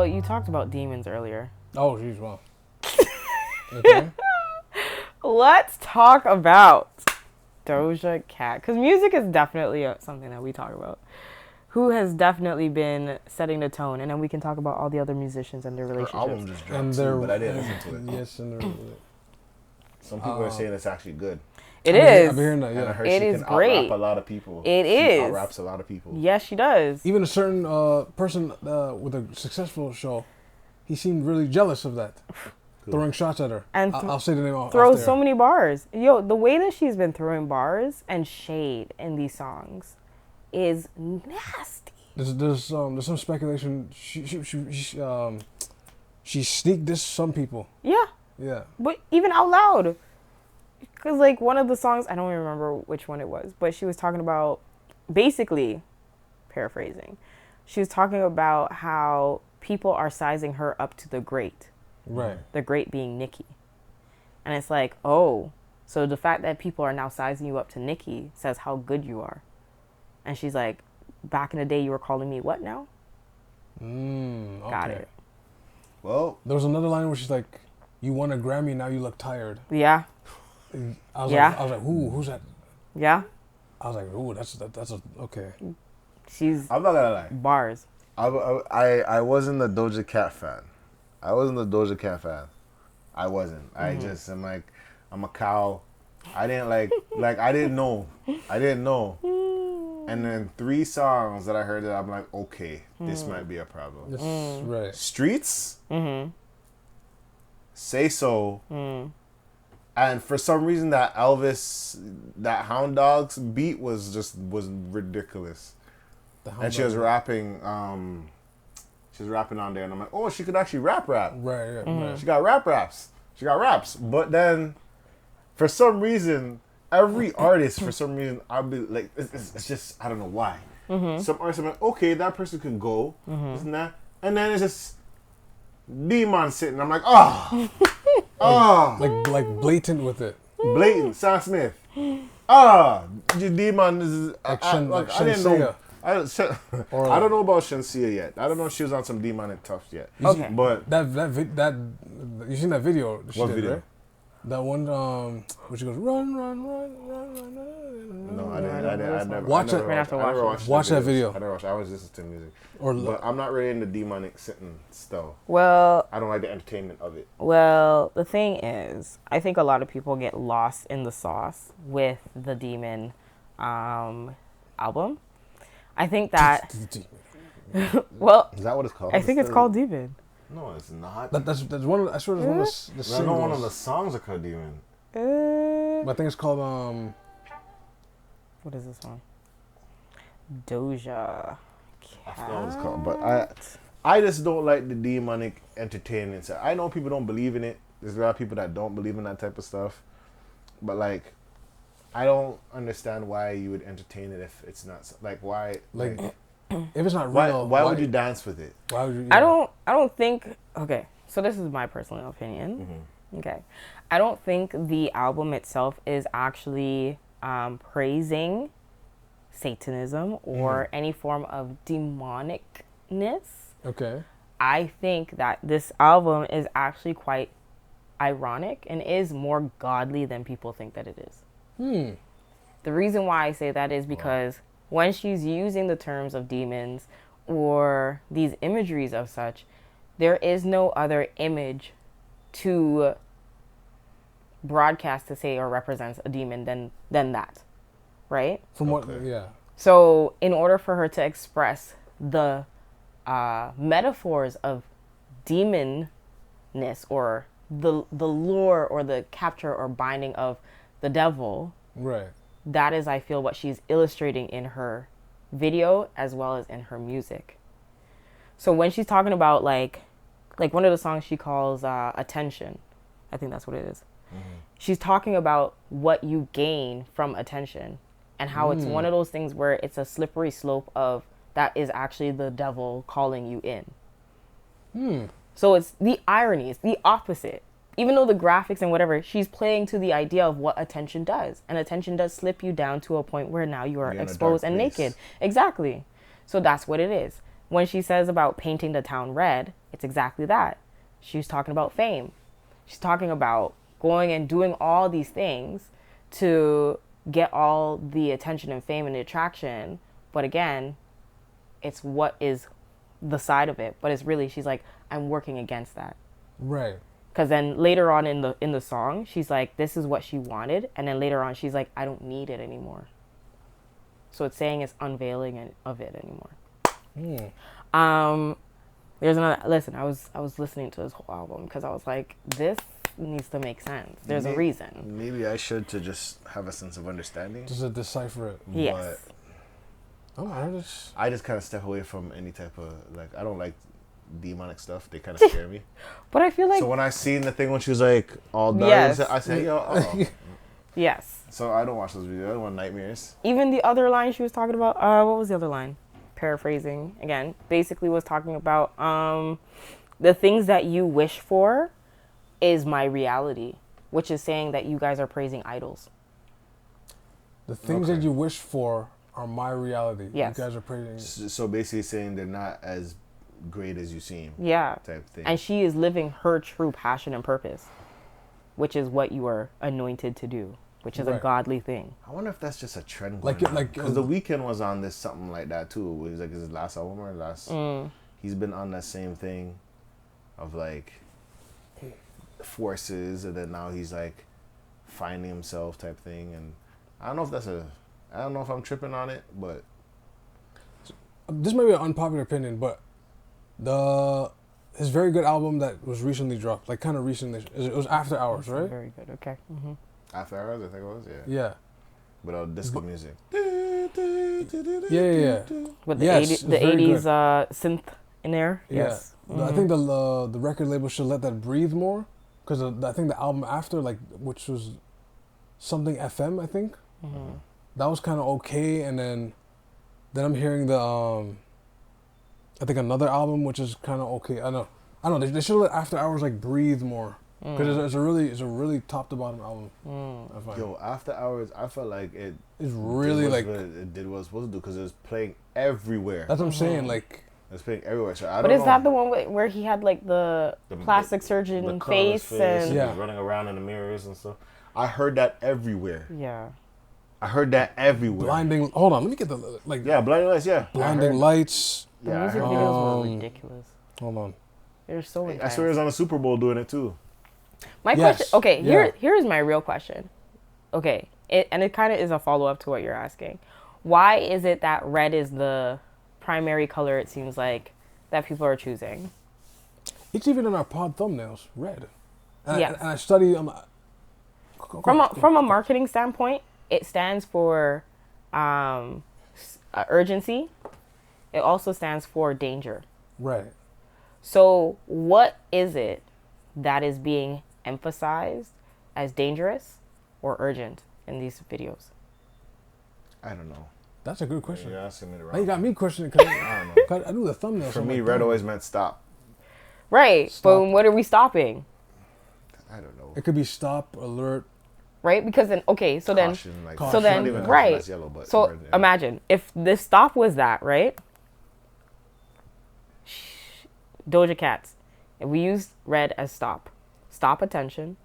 Well, you talked about demons earlier. Oh, geez, wow. Okay. Let's talk about Doja Cat, because music is definitely something that we talk about. Who has definitely been setting the tone, and then we can talk about all the other musicians and their relationships. Her album just dropped too, but I didn't listen to it. Yes, and some people are saying it's actually good. It is. I've been hearing that, yeah. And I heard It she is can great. out-rap a lot of people. It She is. out-raps a lot of people. Yes, she does. Even a certain person with a successful show, he seemed really jealous of that. Cool. Throwing shots at her. And I'll say the name off throws there. so many bars. Yo, the way that she's been throwing bars and shade in these songs is nasty. There's some speculation she sneak dissed some people. Yeah. Yeah. But even out loud. Because, like, one of the songs, I don't even remember which one it was, but she was talking about, basically, paraphrasing, she was talking about how people are sizing her up to the great. Right. The great being Nicki. And it's like, oh, so the fact that people are now sizing you up to Nicki says how good you are. And she's like, back in the day, you were calling me what now? Okay. Got it. Well, there was another line where she's like, you won a Grammy, now you look tired. Yeah. I was like, ooh, who's that? Yeah. I was like, ooh, that's okay. She's. I'm not gonna lie. Bars. I wasn't a Doja Cat fan. I wasn't. Mm-hmm. I'm like, I'm a cow. I didn't I didn't know. And then 3 songs that I heard that I'm like, okay, this might be a problem. Right. Streets. Say So. And for some reason that Hound Dogs beat was ridiculous. And she was rapping on there, and I'm like, oh, she could actually rap. Right. She got raps. But then, for some reason, every artist, I'll be like, it's just, I don't know why. Some artists, I'm like, okay, that person can go, isn't that? And then it's just D-Man sitting. I'm like, like blatant with it. Blatant, Sam Smith. D-Man is, I didn't know. I don't know about Shensia yet. I don't know if she was on some demonic tough yet. Okay. But that you seen that video? What video? Right? That one where she goes run. No, I never. Watch it. Watch that video. I never watched. I always listen to music. But I'm not really into demonic sitting still. Well, I don't like the entertainment of it. Well, the thing is, I think a lot of people get lost in the sauce with the Demon album. I think that. Well, is that what it's called? I think it's called Demon. No, it's not. That's one of. I swear it's one of the singles. I know one of the songs are called Demon. But I think it's called What is this one? Doja Cat. I forgot what it's called, but I just don't like the demonic entertainment. So I know people don't believe in it. There's a lot of people that don't believe in that type of stuff, but like, I don't understand why you would entertain it if it's not why if it's not real. Why would you dance with it? Why would you? I don't think. Okay, so this is my personal opinion. Mm-hmm. Okay, I don't think the album itself is actually praising Satanism or any form of demonicness. Okay. I think that this album is actually quite ironic and is more godly than people think that it is. The reason why I say that is because when she's using the terms of demons or these imageries of such, there is no other image to broadcast to say or represents a demon than that, right? From what, yeah. So in order for her to express the metaphors of demonness or the lure or the capture or binding of the devil, right? That is, I feel, what she's illustrating in her video as well as in her music. So when she's talking about like one of the songs she calls Attention, I think that's what it is. She's talking about what you gain from attention and how it's one of those things where it's a slippery slope of that is actually the devil calling you in. So it's the irony, it's the opposite. Even though the graphics and whatever, she's playing to the idea of what attention does. And attention does slip you down to a point where now you are exposed and naked. Exactly. So that's what it is. When she says about painting the town red, It's exactly that. She's talking about fame. She's talking about going and doing all these things to get all the attention and fame and the attraction. But again, it's what is the side of it. But it's really, she's like, I'm working against that. Right. Because then later on in the song, she's like, this is what she wanted. And then later on, she's like, I don't need it anymore. So it's saying it's unveiling of it anymore. There's another, listen, I was listening to this whole album because I was like, this needs to make sense. There's a reason. Maybe I should to just have a sense of understanding. Just to decipher it. Yes. But I just kind of step away from any type of, like, I don't like demonic stuff. They kind of scare me. But I feel like, so when I seen the thing when she was like all done, yes. I said, yo, yes. So I don't watch those videos. I don't want nightmares. Even the other line she was talking about, what was the other line? Paraphrasing again, basically was talking about the things that you wish for is my reality, which is saying that you guys are praising idols. The things that you wish for are my reality. Yes. You guys are praising. So basically saying they're not as great as you seem. Yeah. Type thing. And she is living her true passion and purpose, which is what you are anointed to do, which is a godly thing. I wonder if that's just a trend. Because The Weeknd was on this something like that too. It was like his last album or last. He's been on that same thing, of like forces, and then now he's like finding himself type thing. And I don't know if I don't know if I'm tripping on it, but this may be an unpopular opinion, but his very good album that was recently dropped, like kind of recently, it was After Hours, right? Very good. Okay. After Hours, I think it was, Yeah. Without disco music. Yeah. With the 80s synth in there. Yeah. Yes. I think the record label should let that breathe more, because I think the album after, like, which was something FM, I think, that was kind of okay, and then I'm hearing I think another album which is kind of okay. I know. They should let After Hours like breathe more, because it's a really top to bottom album. Yo, After Hours, I felt like it's really like it did what it was supposed to do, because it was playing everywhere. That's what I'm saying. Like, it's playing everywhere. So I don't But is know. that the one where he had like the plastic surgeon the face and he was running around in the mirrors and stuff? I heard that everywhere. yeah. I heard that everywhere. blinding. Hold on, let me get the like. Yeah, blinding lights. Yeah, Blinding lights. The Yeah, music videos were ridiculous. Hold on. They're so intense. I swear it was on the Super Bowl doing it too. My question. Okay, here's my real question. Okay, it kind of is a follow up to what you're asking. Why is it that red is the primary color? It seems like that people are choosing. It's even in our pod thumbnails, red. And Yes. I study. From a marketing standpoint, it stands for urgency. It also stands for danger. Right. So what is it that is being emphasized as dangerous or urgent in these videos? I don't know. That's a good question. You're asking me the wrong. Now you got me questioning, because I don't know. I do the thumbnails. For so I'm me, like, red damn. always meant stop. Right. Stop. But what are we stopping? I don't know. It could be stop, alert. Right? Because then, okay, so then, Caution, like, so not then, even caution, right. that's yellow, but So red, yeah. imagine if the stop was that, right? Doja Cats. If we use red as stop. Stop attention.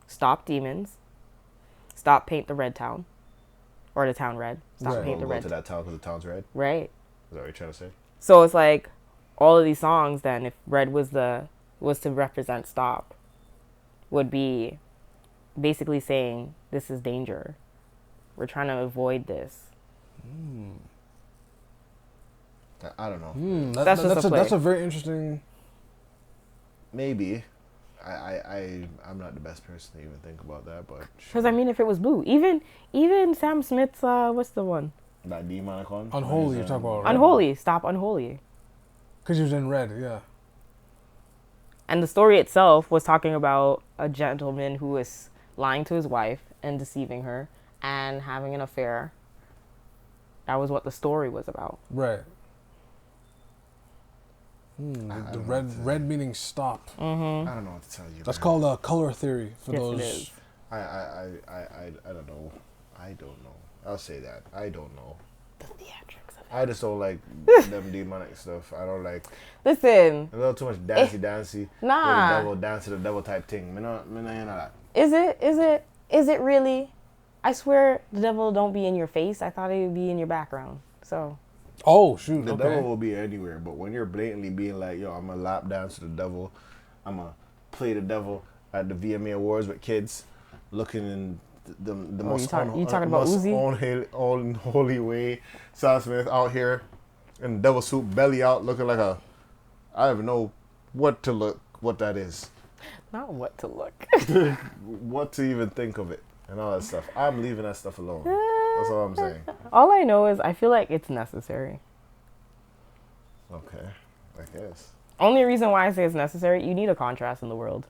Stop demons. Stop paint the red town. Or the town red. Stop Right. paint the Go red. to that town because the town's red. Right. Is that what you're trying to say? So it's like all of these songs then, if red was to represent stop, would be basically saying this is danger. We're trying to avoid this. I don't know. That's just a play. That's a very interesting. Maybe. I'm not the best person to even think about that, but Because I mean, if it was blue, even Sam Smith's what's the one? that demonic one. Unholy, you're talking about, right? Unholy. Stop Unholy. Because he was in red, yeah. And the story itself was talking about a gentleman who was lying to his wife and deceiving her and having an affair. That was what the story was about. Right. The red meaning stop. I don't know what to tell you. That's man. called color theory for Yes, those. it is. I don't know. I don't know. I'll say that. I don't know. The theatrics of I just don't like them demonic stuff. I don't like Listen. a little too much dancey. Nah. The devil, dance to the devil type thing. Me not that. Is it really? I swear the devil don't be in your face. I thought it would be in your background. So. Oh shoot! The Okay. devil will be anywhere, but when you're blatantly being like, yo, I'm gonna lap dance to the devil, I'm gonna play the devil at the VMA Awards with kids, looking in the most you talking about Uzi? unholy way. Sam Smith out here in devil suit, belly out, looking like a, I don't even know what that is. Not what to look. What to even think of it and all that stuff. I'm leaving that stuff alone. That's all I'm saying. All I know is I feel like it's necessary. Okay, I guess. Only reason why I say it's necessary, you need a contrast in the world.